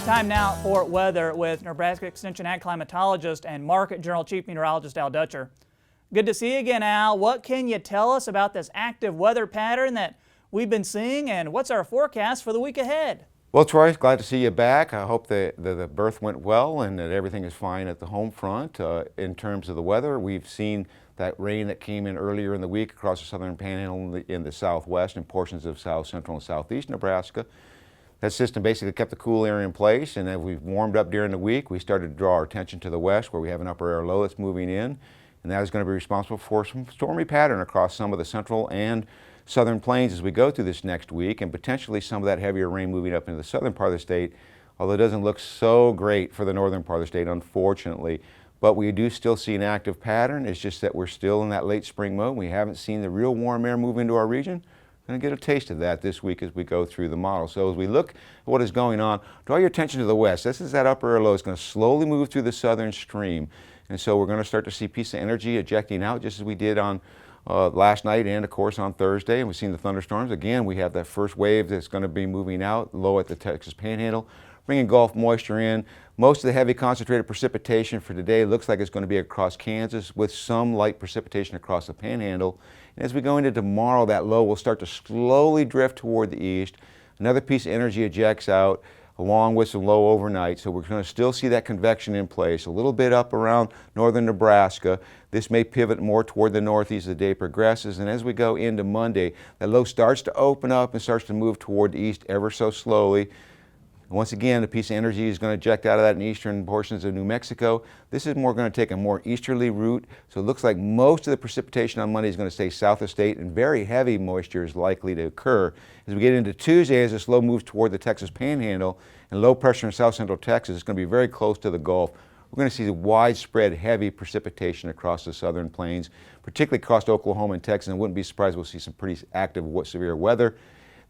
Time now for weather with Nebraska Extension Ag Climatologist and Market Journal Chief Meteorologist Al Dutcher. Good to see you again, Al. What can you tell us about this active weather pattern that we've been seeing, and what's our forecast for the week ahead? Well, Troy, glad to see you back. I hope the birth went well and that everything is fine at the home front. In terms of the weather, we've seen that rain that came in earlier in the week across the southern panhandle in the southwest and portions of south central and southeast Nebraska. That system basically kept the cool air in place, and as we've warmed up during the week, we started to draw our attention to the west where we have an upper air low that's moving in, and that is going to be responsible for some stormy pattern across some of the central and southern plains as we go through this next week, and potentially some of that heavier rain moving up into the southern part of the state, although it doesn't look so great for the northern part of the state, unfortunately. But we do still see an active pattern. It's just that we're still in that late spring mode. We haven't seen the real warm air move into our region. We're going to get a taste of that this week as we go through the model. So as we look at what is going on, draw your attention to the west. This is that upper air low. It's going to slowly move through the southern stream. And so we're going to start to see a piece of energy ejecting out just as we did on last night and of course on Thursday, and we've seen the thunderstorms. Again, we have that first wave that's going to be moving out low at the Texas Panhandle, bringing Gulf moisture in. Most of the heavy concentrated precipitation for today looks like it's going to be across Kansas with some light precipitation across the Panhandle. And as we go into tomorrow, that low will start to slowly drift toward the east. Another piece of energy ejects out along with some low overnight, so we're going to still see that convection in place, a little bit up around northern Nebraska. This may pivot more toward the northeast as the day progresses, and as we go into Monday, that low starts to open up and starts to move toward the east ever so slowly. Once again, a piece of energy is going to eject out of that in eastern portions of New Mexico. This is going to take a more easterly route, so it looks like most of the precipitation on Monday is going to stay south of state, and very heavy moisture is likely to occur. As we get into Tuesday, as this low moves toward the Texas Panhandle and low pressure in south central Texas, it's going to be very close to the Gulf. We're going to see widespread heavy precipitation across the southern plains, particularly across Oklahoma and Texas, and I wouldn't be surprised we'll see some pretty active severe weather.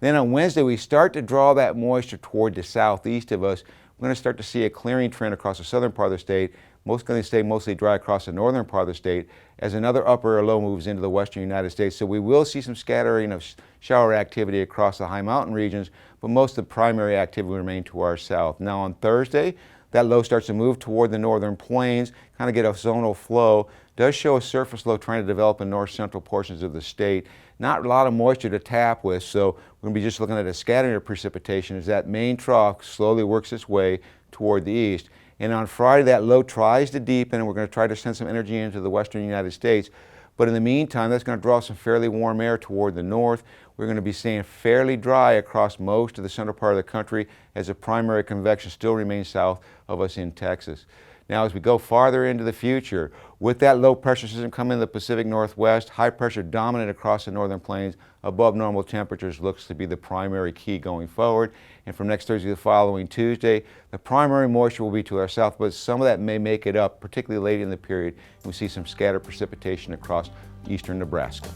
Then on Wednesday, we start to draw that moisture toward the southeast of us. We're going to start to see a clearing trend across the southern part of the state. Most going to stay mostly dry across the northern part of the state as another upper or low moves into the western United States. So we will see some scattering of shower activity across the high mountain regions, but most of the primary activity will remain to our south. Now on Thursday, that low starts to move toward the northern plains, kind of get a zonal flow. Does show a surface low trying to develop in north central portions of the state. Not a lot of moisture to tap with, so we're going to be just looking at a scattering of precipitation as that main trough slowly works its way toward the east. And on Friday, that low tries to deepen, and we're going to try to send some energy into the western United States. But in the meantime, that's going to draw some fairly warm air toward the north. We're going to be staying fairly dry across most of the central part of the country as the primary convection still remains south of us in Texas. Now, as we go farther into the future, with that low pressure system coming in the Pacific Northwest, high pressure dominant across the northern plains, above normal temperatures looks to be the primary key going forward. And from next Thursday to the following Tuesday, the primary moisture will be to our south, but some of that may make it up, particularly late in the period, and we see some scattered precipitation across eastern Nebraska.